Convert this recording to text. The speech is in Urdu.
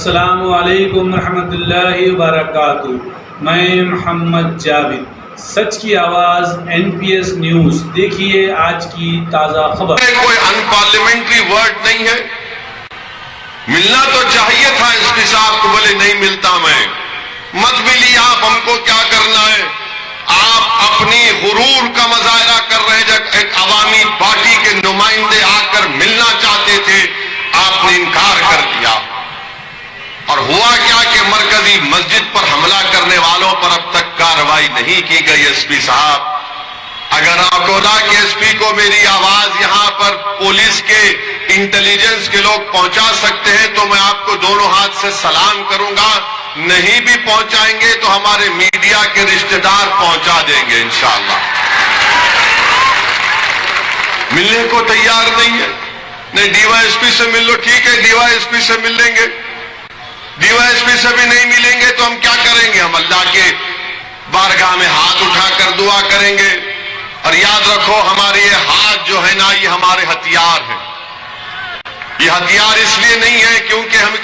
السلام علیکم ورحمۃ اللہ وبرکاتہ۔ میں محمد جاوید، سچ کی آواز NPS نیوز۔ دیکھیے آج کی تازہ خبر۔ کوئی ان پارلیمنٹری ورڈ نہیں ہے، ملنا تو چاہیے تھا اس پی صاحب کو، بولے نہیں ملتا میں۔ مت ملی آپ، ہم کو کیا کرنا ہے؟ آپ اپنی غرور کا مظاہرہ کر رہے، جب ایک عوامی پارٹی کے نمائندے آ کر ملنا چاہتے تھے آپ نے انکار کر دیا۔ اور ہوا کیا کہ مرکزی مسجد پر حملہ کرنے والوں پر اب تک کارروائی نہیں کی گئی۔ ایس پی صاحب، اگر اکولا کے ایس پی کو میری آواز یہاں پر پولیس کے انٹیلیجنس کے لوگ پہنچا سکتے ہیں تو میں آپ کو دونوں ہاتھ سے سلام کروں گا۔ نہیں بھی پہنچائیں گے تو ہمارے میڈیا کے رشتہ دار پہنچا دیں گے انشاءاللہ۔ ملنے کو تیار نہیں ہے، نہیں ڈی وائی ایس پی سے مل لو، ٹھیک ہے ڈی وائی ایس پی سے مل لیں گے، ڈی وائی ایس پی سے بھی نہیں ملیں گے تو ہم کیا کریں گے؟ ہم اللہ کے بارگاہ میں ہاتھ اٹھا کر دعا کریں گے۔ اور یاد رکھو، ہمارے یہ ہاتھ جو ہے نا، یہ ہمارے ہتھیار ہیں۔ یہ ہتھیار اس لیے نہیں ہے کیونکہ ہم